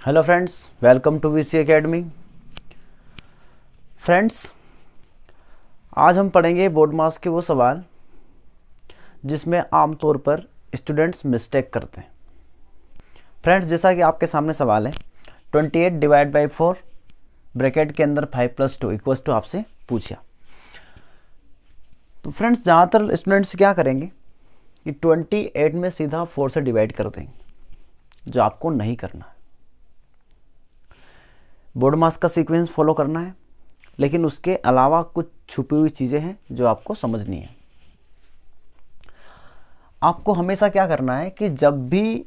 Hello friends, welcome to VC academy. Friends, आज हम पढ़ेंगे बोर्ड मास के वो सवाल जिसमें आमतौर पर स्टूडेंट्स मिस्टेक करते हैं। फ्रेंड्स, जैसा कि आपके सामने सवाल है 28 डिवाइड बाई 4 ब्रैकेट के अंदर 5 + 2 इक्वल्स टू आपसे पूछा। तो फ्रेंड्स, ज़्यादातर स्टूडेंट्स क्या करेंगे कि 28 में सीधा 4 से डिवाइड कर देंगे, जो आपको नहीं करना है। बोर्ड मास का सीक्वेंस फॉलो करना है, लेकिन उसके अलावा कुछ छुपी हुई चीज़ें हैं जो आपको समझनी है। आपको हमेशा क्या करना है कि जब भी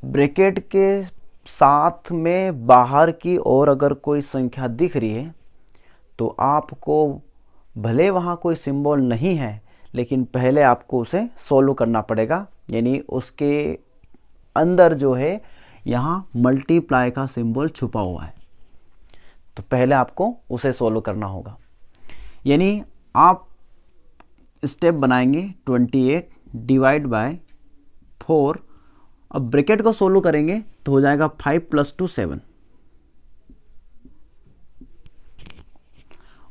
ब्रैकेट के साथ में बाहर की ओर अगर कोई संख्या दिख रही है तो आपको भले वहाँ कोई सिंबल नहीं है, लेकिन पहले आपको उसे सोल्व करना पड़ेगा। यानी उसके अंदर जो है यहाँ मल्टीप्लाई का सिंबल छुपा हुआ है, तो पहले आपको उसे सोल्व करना होगा। यानी आप स्टेप बनाएंगे 28 डिवाइड बाय 4। अब ब्रैकेट को सोल्व करेंगे तो हो जाएगा 5 + 2 7।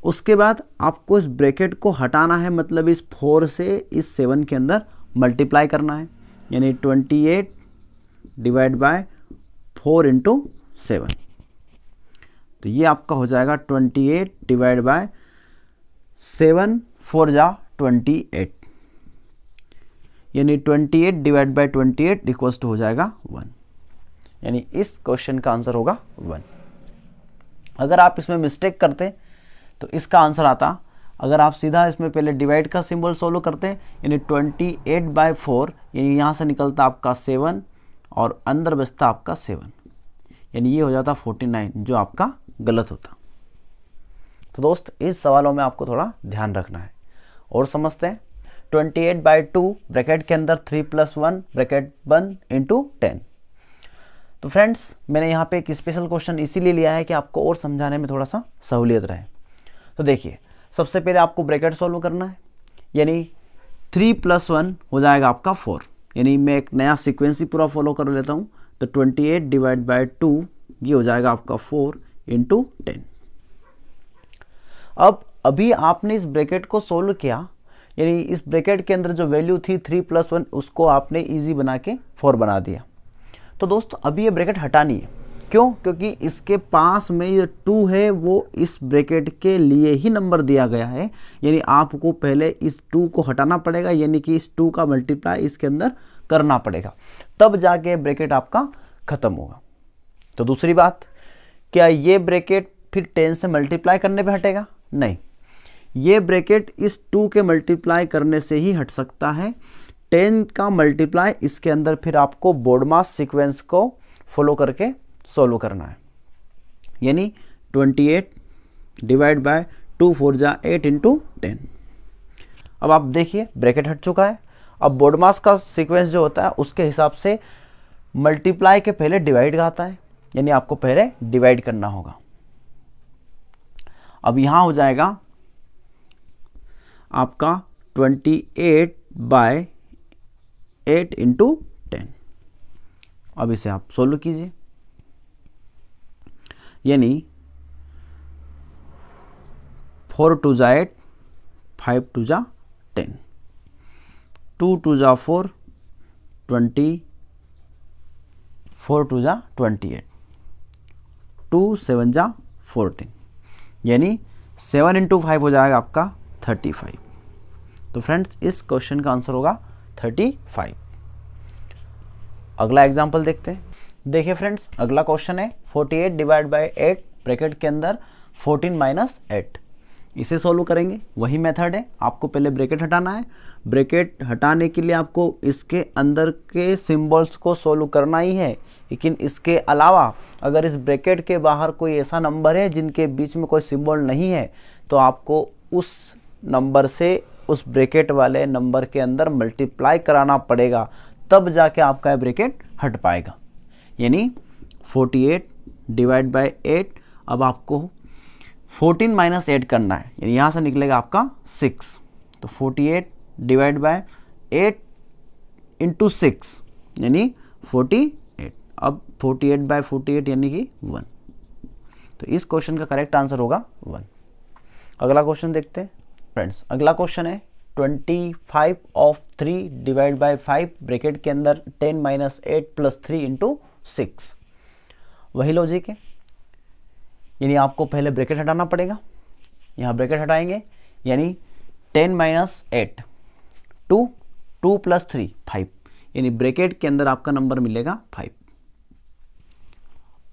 उसके बाद आपको इस ब्रैकेट को हटाना है, मतलब इस 4 से इस 7 के अंदर मल्टीप्लाई करना है। यानी 28 डिवाइड बाय 4 × 7, तो ये आपका हो जाएगा 28 डिवाइड बाय 7 4 जा 28। यानी 28 डिवाइड बाय 28 इक्वल्स टू हो जाएगा 1। यानी इस क्वेश्चन का आंसर होगा 1। अगर आप इसमें मिस्टेक करते तो इसका आंसर आता, अगर आप सीधा इसमें पहले डिवाइड का सिंबल सोल्व करते, यानी 28 बाय 4, यानी यहाँ से निकलता आपका 7 और अंदर बचता आपका 7, यानी ये हो जाता 49, जो आपका गलत होता। तो दोस्त, इस सवालों में आपको थोड़ा ध्यान रखना है। और समझते हैं 28 बाय 2 ब्रैकेट के अंदर 3 + 1 ब्रैकेट 1 × 10। तो फ्रेंड्स, मैंने यहाँ पे एक स्पेशल क्वेश्चन इसीलिए लिया है कि आपको और समझाने में थोड़ा सा सहूलियत रहे। तो देखिए, सबसे पहले आपको ब्रैकेट सॉल्व करना है। यानी 3 + 1 हो जाएगा आपका 4। यानी मैं एक नया सीक्वेंस ही पूरा फॉलो कर लेता हूँ। तो 28 डिवाइड बाय 2 ये हो जाएगा आपका 4 × 10। अब अभी आपने इस ब्रैकेट को सोल्व किया, यानी इस ब्रैकेट के अंदर जो वैल्यू थी 3 + 1, उसको आपने इजी बना के 4 बना दिया। तो दोस्त, अभी ये ब्रैकेट हटानी है। क्यों? क्योंकि इसके पास में ये 2 है, वो इस ब्रैकेट के लिए ही नंबर दिया गया है। यानी आपको पहले इस 2 को हटाना पड़ेगा, यानी कि इस 2 का मल्टीप्लाई इसके अंदर करना पड़ेगा, तब जाके ब्रैकेट आपका खत्म होगा। तो दूसरी बात, क्या ये ब्रैकेट फिर 10 से मल्टीप्लाई करने पे हटेगा? नहीं, ये ब्रैकेट इस 2 के मल्टीप्लाई करने से ही हट सकता है। 10 का मल्टीप्लाई इसके अंदर फिर आपको बोर्ड मास सीक्वेंस को फॉलो करके सोल्व करना है। यानी 28 डिवाइड बाय 2 4 जा 8 × 10। अब आप देखिए, ब्रैकेट हट चुका है। अब बोर्ड मास का सीक्वेंस जो होता है उसके हिसाब से मल्टीप्लाई के पहले डिवाइड का आता है, यानी आपको पहले डिवाइड करना होगा। अब यहां हो जाएगा आपका 28 बाय 8 × 10। अब इसे आप सोल्व कीजिए। यानी 4 2 जा 8, 5 2 जा 10, 2 2 जा 4, 20, 4 2 जा 28, 2 7 जा 14, यानी 7 × 5 हो जाएगा आपका 35। तो फ्रेंड्स, इस क्वेश्चन का आंसर होगा 35। अगला एग्जाम्पल देखते हैं। देखिए फ्रेंड्स, अगला क्वेश्चन है 48 डिवाइड बाय 8 ब्रैकेट के अंदर 14 - 8। इसे सोल्व करेंगे, वही मेथड है। आपको पहले ब्रैकेट हटाना है। ब्रैकेट हटाने के लिए आपको इसके अंदर के सिंबल्स को सोल्व करना ही है, लेकिन इसके अलावा अगर इस ब्रैकेट के बाहर कोई ऐसा नंबर है जिनके बीच में कोई सिंबल नहीं है, तो आपको उस नंबर से उस ब्रैकेट वाले नंबर के अंदर मल्टीप्लाई कराना पड़ेगा, तब जाके आपका ब्रैकेट हट पाएगा। यानी 48 डिवाइड बाय 8, अब आपको 14 - 8 करना है, यानी यहाँ से निकलेगा आपका 6। तो 48 डिवाइड बाय 8 × 6 यानी 48। अब 48/48 यानी कि 1। तो इस क्वेश्चन का करेक्ट आंसर होगा 1। अगला क्वेश्चन देखते हैं फ्रेंड्स। अगला क्वेश्चन है 25 ऑफ 3 डिवाइड बाय 5 ब्रैकेट के अंदर 10 - 8 + 3 × 6। वही लॉजिक है, यानी आपको पहले ब्रैकेट हटाना पड़ेगा। यहाँ ब्रैकेट हटाएंगे यानी 10 - 8 2 + 3 5, यानी ब्रैकेट के अंदर आपका नंबर मिलेगा 5।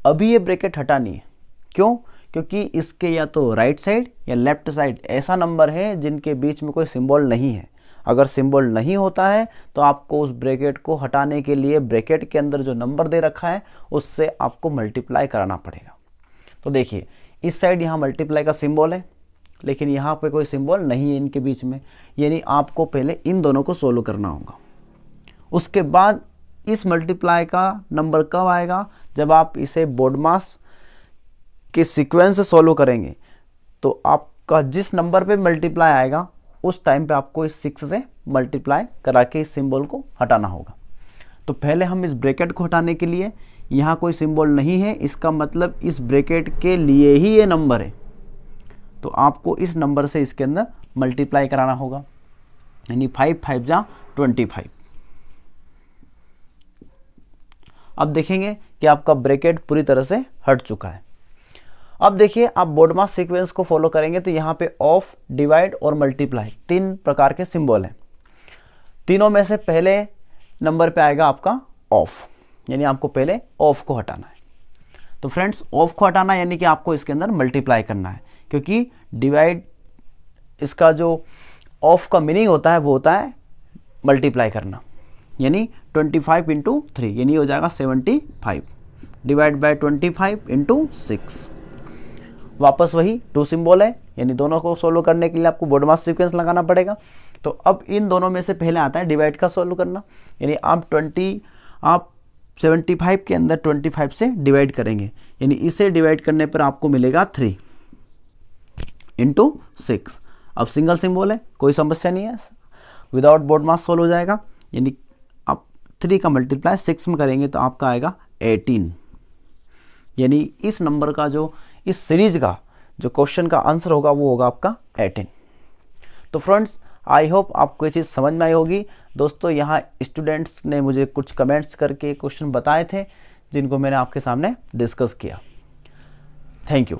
अभी ये ब्रैकेट हटानी है, क्यों? क्योंकि इसके या तो राइट साइड या लेफ्ट साइड ऐसा नंबर है जिनके बीच में कोई सिंबल नहीं है। अगर सिंबल नहीं होता है तो आपको उस ब्रैकेट को हटाने के लिए ब्रैकेट के अंदर जो नंबर दे रखा है उससे आपको मल्टीप्लाई कराना पड़ेगा। तो देखिए इस साइड यहाँ मल्टीप्लाई का सिंबल है, लेकिन यहाँ पे कोई सिंबल नहीं है इनके बीच में, यानी आपको पहले इन दोनों को सोल्व करना होगा। उसके बाद इस मल्टीप्लाई का नंबर कब आएगा? जब आप इसे बोडमास के सीक्वेंस से सोल्व करेंगे तो आपका जिस नंबर पे मल्टीप्लाई आएगा उस टाइम पे आपको इस 6 से मल्टीप्लाई करा के इस सिंबल को हटाना होगा। तो पहले हम इस ब्रैकेट को हटाने के लिए, यहाँ कोई सिंबल नहीं है, इसका मतलब इस ब्रैकेट के लिए ही ये नंबर है, तो आपको इस नंबर से इसके अंदर मल्टीप्लाई कराना होगा, यानी 5 × 5 = 25। अब देखेंगे कि आपका ब्रैकेट पूरी तरह से हट चुका है। अब देखिए आप बोडमास सीक्वेंस को फॉलो करेंगे तो यहाँ पे ऑफ, डिवाइड और मल्टीप्लाई 3 प्रकार के सिंबल हैं। तीनों में से पहले नंबर पे आएगा आपका ऑफ, यानी आपको पहले ऑफ को हटाना है। तो फ्रेंड्स ऑफ को हटाना यानी कि आपको इसके अंदर मल्टीप्लाई करना है, क्योंकि डिवाइड इसका जो ऑफ का मीनिंग होता है वो होता है मल्टीप्लाई करना, यानी 25 × 3 यानी हो जाएगा 75 डिवाइड बाय 25 × 6। वापस वही 2 सिंबल है, यानी दोनों को सोल्व करने के लिए आपको बोडमास सीक्वेंस लगाना पड़ेगा। तो अब इन दोनों में से पहले आता है डिवाइड का सोल्व करना, यानी आप 75 के अंदर 25 से डिवाइड करेंगे, यानी इसे डिवाइड करने पर आपको मिलेगा 3 × 6। अब सिंगल सिंबल है, कोई समस्या नहीं है, विदाउट बोडमास सोल्व हो जाएगा, यानी आप 3 का मल्टीप्लाई 6 में करेंगे तो आपका आएगा 18, यानी इस नंबर का जो इस सीरीज का जो क्वेश्चन का आंसर होगा वो होगा आपका 18। तो फ्रेंड्स आई होप आपको ये चीज़ समझ में आई होगी। दोस्तों यहाँ स्टूडेंट्स ने मुझे कुछ कमेंट्स करके क्वेश्चन बताए थे जिनको मैंने आपके सामने डिस्कस किया। Thank you.